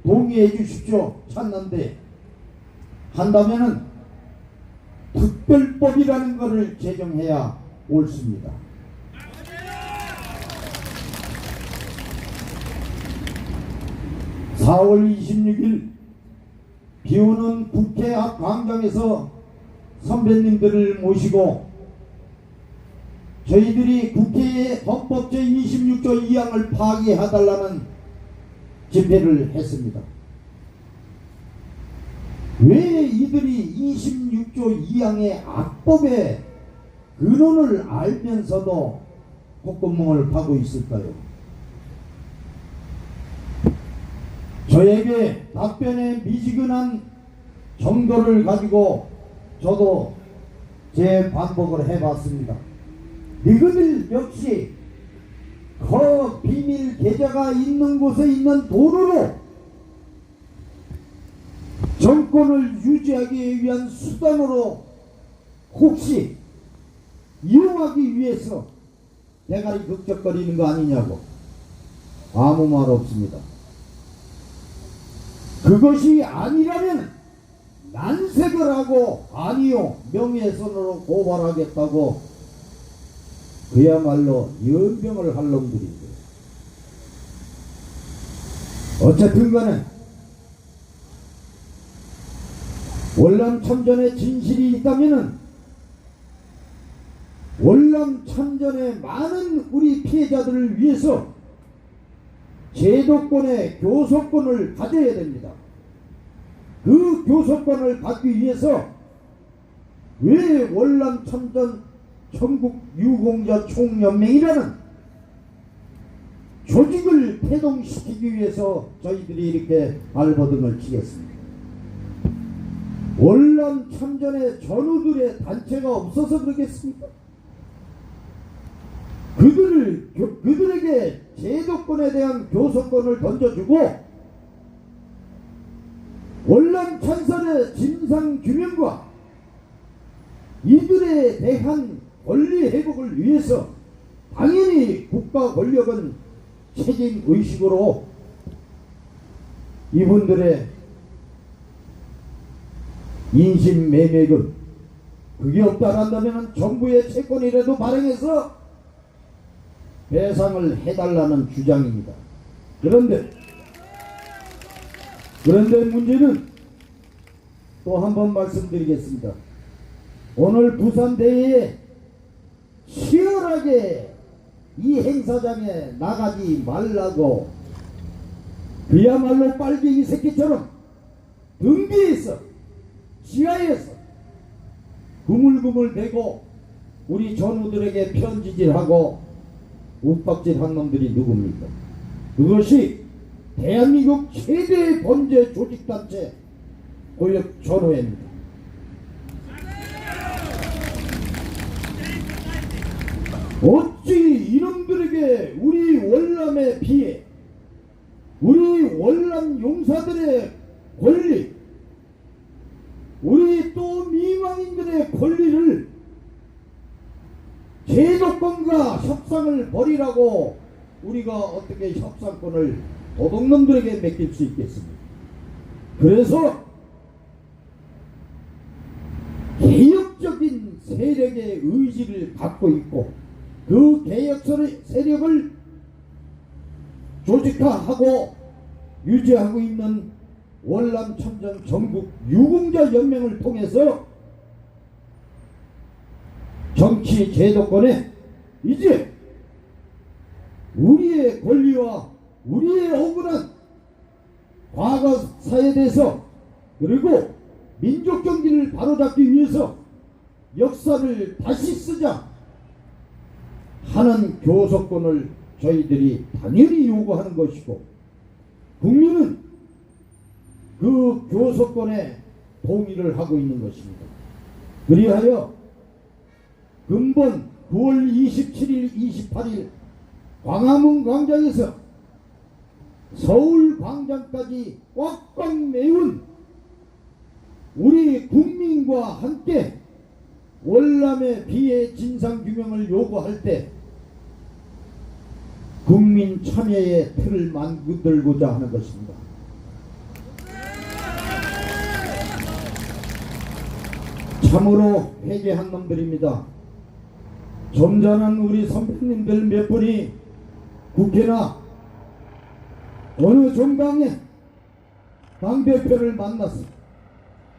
동의해 주십시오 찾는데 한다면은 특별법이라는 것을 제정해야 옳습니다. (4월 26일) 비오는 국회 앞 광장에서 선배님들을 모시고 저희들이 국회의 헌법 제26조 2항을 파기해달라는 집회를 했습니다. 왜 이들이 26조 2항의 악법의 근원을 알면서도 콧구멍을 파고 있을까요? 저에게 답변에 미지근한 정도를 가지고 저도 제 반복을 해봤습니다. 너희들 역시 그 비밀 계좌가 있는 곳에 있는 돈으로 정권을 유지하기 위한 수단으로 혹시 이용하기 위해서 대가리 극적거리는 거 아니냐고. 아무 말 없습니다. 그것이 아니라면 난색을 하고 아니요 명예훼손으로 고발하겠다고 그야말로 연병을 할 놈들인데, 어쨌든 간에 월남 참전에 진실이 있다면은 월남 참전의 많은 우리 피해자들을 위해서 제도권의 교섭권을 가져야 됩니다. 그 교섭권을 받기 위해서 왜 월남 참전 전국 유공자 총연맹이라는 조직을 태동시키기 위해서 저희들이 이렇게 발버둥을 치겠습니다. 월남 참전의 전우들의 단체가 없어서 그러겠습니까? 그들에게 제도권에 대한 교섭권을 던져주고 월남 참선의 진상규명과 이들에 대한 권리 회복을 위해서 당연히 국가 권력은 책임의식으로 이분들의 인신매매금 그게 없다란다면 정부의 채권이라도 발행해서 배상을 해달라는 주장입니다. 그런데 문제는 또 한 번 말씀드리겠습니다. 오늘 부산대회에 치열하게 이 행사장에 나가지 말라고 그야말로 빨갱이 새끼처럼 등비에서 지하에서 구물구물대고 우리 전우들에게 편지질하고 욱박질한 놈들이 누굽니까? 그것이 대한민국 최대의 범죄 조직단체 권력전후회입니다. 어찌 이놈들에게 우리 월남의 피해, 우리 월남 용사들의 권리, 우리 또 미망인들의 권리를 제도권과 협상을 벌이라고 우리가 어떻게 협상권을 도둑놈들에게 맡길 수 있겠습니까? 그래서 개혁적인 세력의 의지를 갖고 있고 그 개혁 세력을 조직화하고 유지하고 있는 월남 참전 전국 유공자 연맹을 통해서 정치 제도권에 이제 우리의 권리와 우리의 억울한 과거사에 대해서 그리고 민족 경기를 바로잡기 위해서 역사를 다시 쓰자 하는 교섭권을 저희들이 당연히 요구하는 것이고 국민은 그 교섭권에 동의를 하고 있는 것입니다. 그리하여 근본 9월 27일, 28일 광화문 광장에서 서울 광장까지 꽉꽉 메운 우리 국민과 함께 월남의 피해 진상규명을 요구할 때 국민 참여의 틀을 만들고자 하는 것입니다. 참으로 회개한 놈들입니다. 점잖은 우리 선배님들 몇 분이 국회나 어느 정당의 당대표를 만나서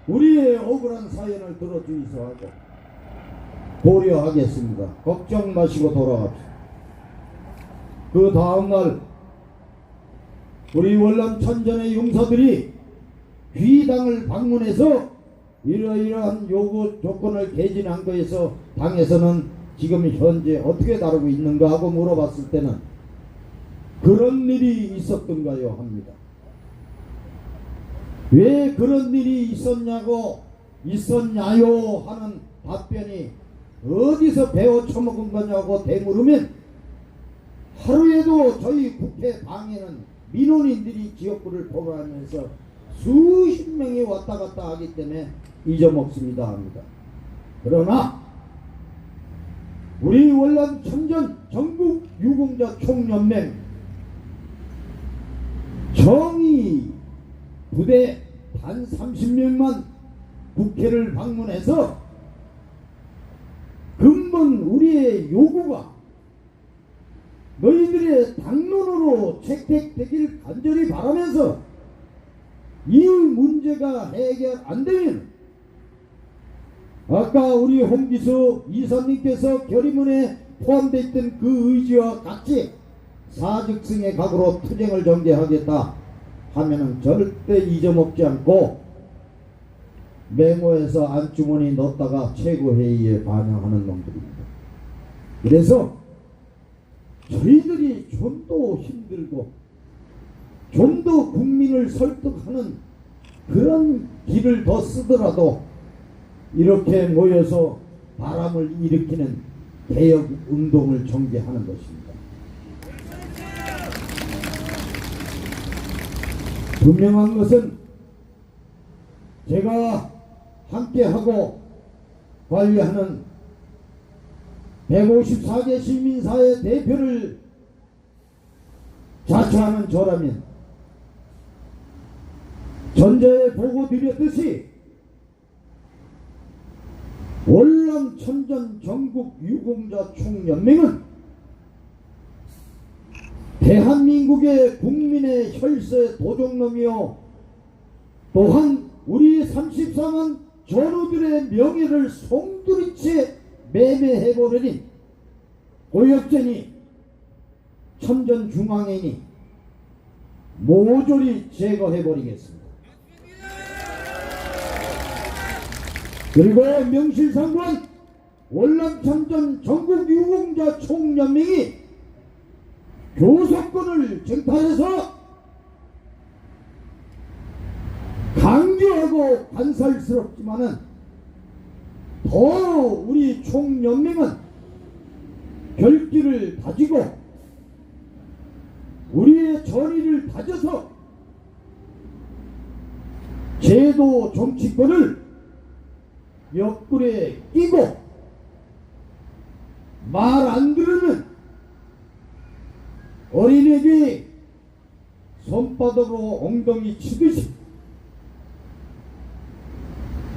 우리의 억울한 사연을 들어주이소 하고 고려하겠습니다. 걱정 마시고 돌아갑시다. 그 다음날 우리 월남 참전의 용사들이 귀당을 방문해서 이러이러한 요구 조건을 개진한 거에서 당에서는 지금 현재 어떻게 다루고 있는가 하고 물어봤을 때는 그런 일이 있었던가요 합니다. 왜 그런 일이 있었냐요 하는 답변이 어디서 배워 처먹은 거냐고 되물으면 하루에도 저희 국회 방에는 민원인들이 지역구를 포괄하면서 수십 명이 왔다 갔다 하기 때문에 잊어먹습니다 합니다. 그러나 우리 월남 참전 전국 유공자 총연맹 정의 부대 단 30명만 국회를 방문해서 근본 우리의 요구가 너희들의 당론으로 채택되길 간절히 바라면서 이 문제가 해결 안 되면 아까 우리 홍기수 이사님께서 결의문에 포함되어 있던 그 의지와 같이 사직성의 각오로 투쟁을 전개하겠다 하면은 절대 잊어먹지 않고 메모해서 안주머니 넣었다가 최고회의에 반영하는 놈들입니다. 그래서 저희들이 좀 더 힘들고 좀 더 국민을 설득하는 그런 길을 더 쓰더라도 이렇게 모여서 바람을 일으키는 개혁 운동을 전개하는 것입니다. 분명한 것은 제가 함께하고 관리하는 154개 시민사회 대표를 자처하는 저라면 전자에 보고 드렸듯이 월남 천전 전국 유공자 총연맹은 대한민국의 국민의 혈세 도적놈이요 또한 우리 34만 전우들의 명예를 송두리째 매매해버리니 고역죄니 천전중앙이니 모조리 제거해버리겠습니다. 그리고 명실상부한 월남참전 전국유공자 총연맹이 교섭권을 쟁탈해서 강조하고 간살스럽지만은 더 우리 총연맹은 결기를 다지고 우리의 전의를 다져서 제도 정치권을 옆구리에 끼고 말 안 들으면 어린애기 손바닥으로 엉덩이 치듯이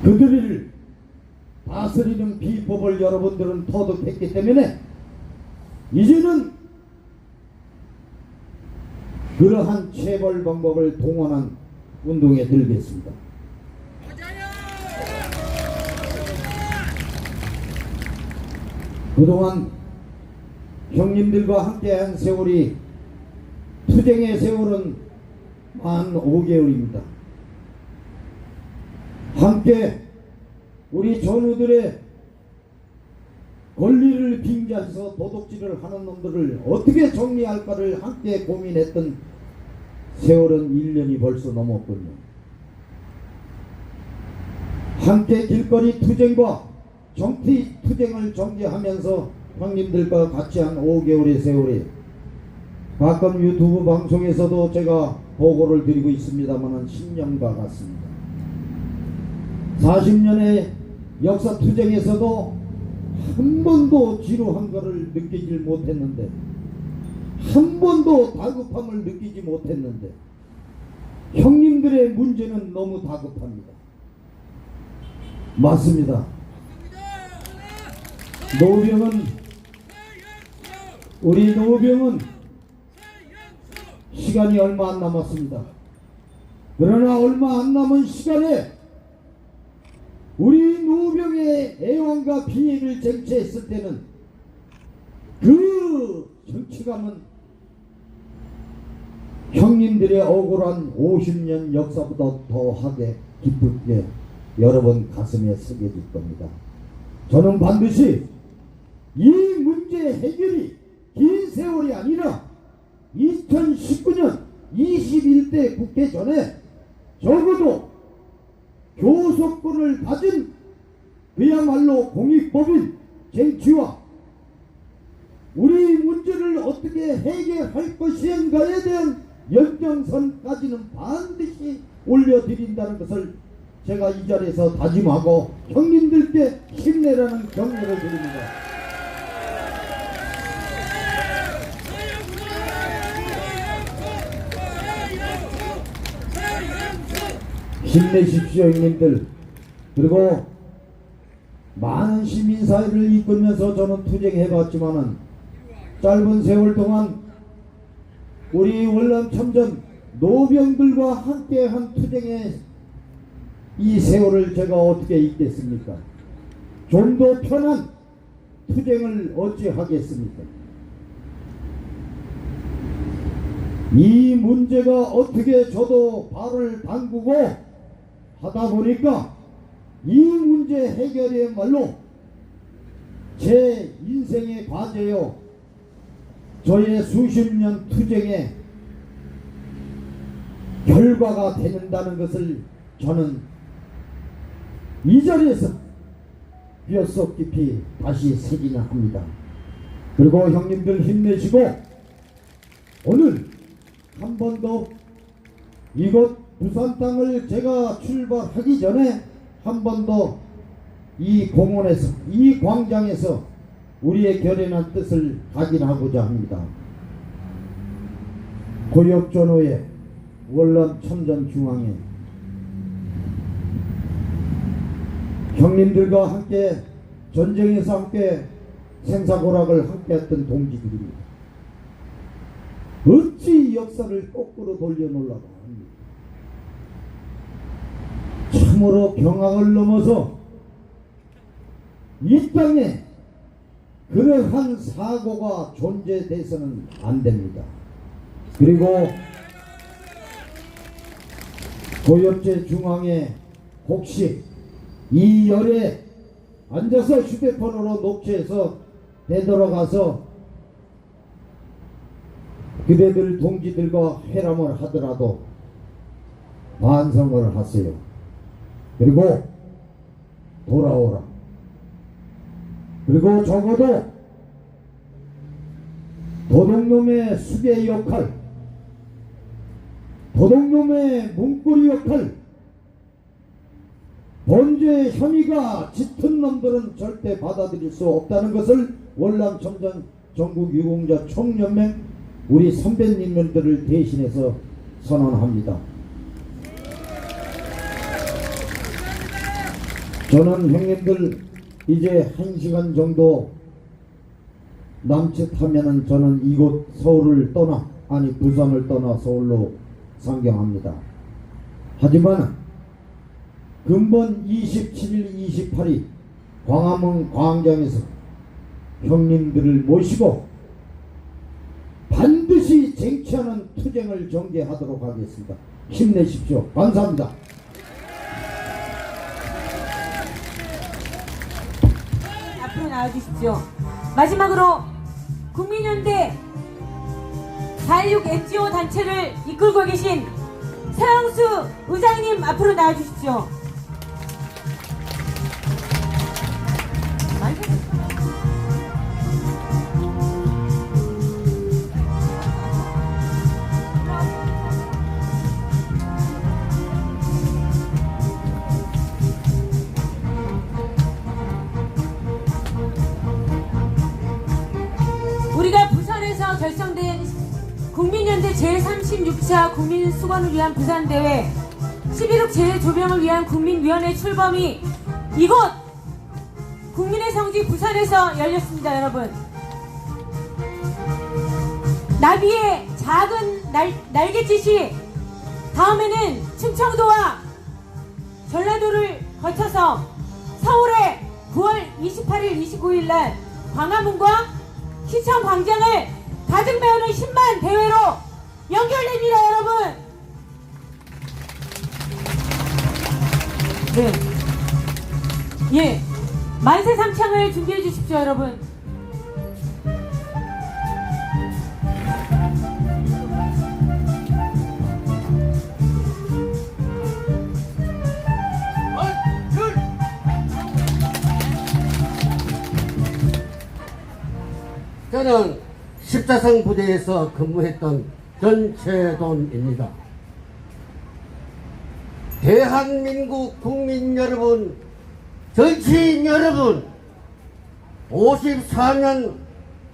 그들을 다스리는 비법을 여러분들은 터득했기 때문에 이제는 그러한 체벌 방법을 동원한 운동에 들겠습니다. 그동안 형님들과 함께한 세월이 투쟁의 세월은 만 5개월입니다. 함께 우리 전우들의 권리를 빙자해서 도둑질을 하는 놈들을 어떻게 정리할까를 함께 고민했던 세월은 1년이 벌써 넘었군요. 함께 길거리 투쟁과 정치 투쟁을 전개하면서 형님들과 같이 한 5개월의 세월이 가끔 유튜브 방송에서도 제가 보고를 드리고 있습니다만 10년과 같습니다. 40년의 역사 투쟁에서도 한 번도 지루한 것을 느끼질 못했는데 한 번도 다급함을 느끼지 못했는데 형님들의 문제는 너무 다급합니다. 맞습니다. 우리 노병은 시간이 얼마 안 남았습니다. 그러나 얼마 안 남은 시간에 우리 노병의 애환과 비애를 쟁취했을 때는 그 정치감은 형님들의 억울한 50년 역사보다 더하게 기쁘게 여러분 가슴에 새겨질 겁니다. 저는 반드시 이 문제 해결이 긴 세월이 아니라 2019년 21대 국회 전에 적어도 교섭권을 가진 그야말로 공익법인 쟁취와 우리 문제를 어떻게 해결할 것인가에 대한 연장선까지는 반드시 올려드린다는 것을 제가 이 자리에서 다짐하고 형님들께 힘내라는 격려를 드립니다. 힘내십시오 형님들. 그리고 많은 시민사회를 이끌면서 저는 투쟁해봤지만은 짧은 세월 동안 우리 월남 참전 노병들과 함께한 투쟁의 이 세월을 제가 어떻게 잊겠습니까? 좀 더 편한 투쟁을 어찌하겠습니까? 이 문제가 어떻게 저도 발을 담그고 하다 보니까 이 문제 해결이야말로 제 인생의 과제요, 저의 수십 년 투쟁의 결과가 된다는 것을 저는 이 자리에서 뼛속 깊이 다시 새기나 합니다. 그리고 형님들 힘내시고 오늘 한 번 더 이곳 부산 땅을 제가 출발하기 전에 한 번 더 이 공원에서, 이 광장에서 우리의 결연한 뜻을 각인하고자 합니다. 고역전후의 월남 참전중앙회 형님들과 함께 전쟁에서 함께 생사고락을 함께 했던 동지들입니다. 어찌 역사를 거꾸로 돌려놓으려고 합니다. 참으로 경악을 넘어서 이 땅에 그러한 사고가 존재돼서는 안 됩니다. 그리고 고엽제 중앙에 혹시 이 열에 앉아서 휴대폰으로 녹취해서 되돌아가서 그대들 동지들과 회람을 하더라도 반성을 하세요. 그리고 돌아오라. 그리고 적어도 도둑놈의 수괴 역할, 도둑놈의 문고리 역할, 범죄 혐의가 짙은 놈들은 절대 받아들일 수 없다는 것을 월남 참전 전국 유공자 총연맹 우리 선배님들을 대신해서 선언합니다. 저는 형님들 이제 1시간 정도 남짓하면은 저는 이곳 서울을 떠나, 아니 부산을 떠나 서울로 상경합니다. 하지만 근본 27일 28일 광화문 광장에서 형님들을 모시고 반드시 쟁취하는 투쟁을 전개하도록 하겠습니다. 힘내십시오. 감사합니다. 앞으로 나와주십시오. 마지막으로 국민연대 4.16 NGO 단체를 이끌고 계신 서영수 의장님 앞으로 나와주십시오. 우리가 부산에서 결성된 국민연대 제36차 국민수건을 위한 부산대회 11.6 재조명을 위한 국민위원회 출범이 이곳 국민의 성지 부산에서 열렸습니다. 여러분, 나비의 작은 날갯짓이 다음에는 충청도와 전라도를 거쳐서 서울에 9월 28일 29일 날 광화문과 시청 광장을 가득 메우는 10만 대회로 연결됩니다. 여러분, 네, 예, 만세 삼창을 준비해 주십시오. 여러분, 저는 십자성 부대에서 근무했던 전채돈입니다. 대한민국 국민 여러분, 정치인 여러분, 54년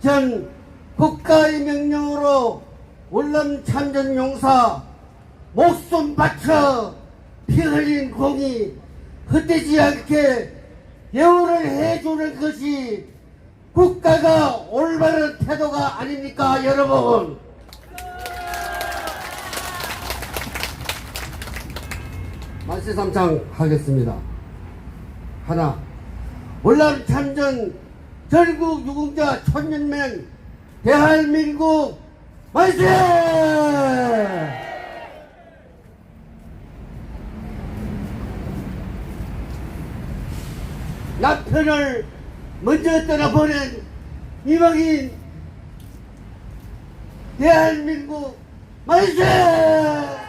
전 국가의 명령으로 월남 참전 용사 목숨 바쳐 피 흘린 공이 헛되지 않게 예우를 해주는 것이 국가가 올바른 태도가 아닙니까, 여러분? 만세삼창 하겠습니다. 하나, 월남 참전 전국 유공자 천년맹 대한민국 만세! 남편을 먼저 떠나보낸 이방인 대한민국 만세!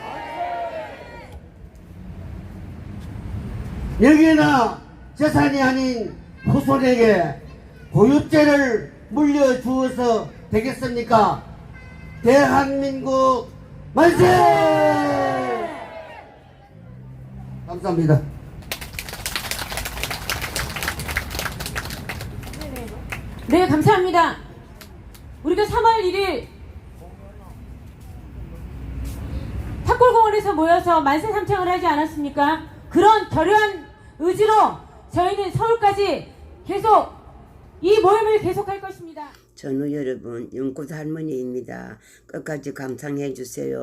명예나 재산이 아닌 후손에게 고유죄를 물려주어서 되겠습니까? 대한민국 만세! 감사합니다. 네, 감사합니다. 우리가 3월 1일 탑골공원에서 모여서 만세 삼창을 하지 않았습니까? 그런 결연한 의지로 저희는 서울까지 계속 이 모임을 계속할 것입니다. 전우 여러분, 연꽃 할머니입니다. 끝까지 감상해 주세요.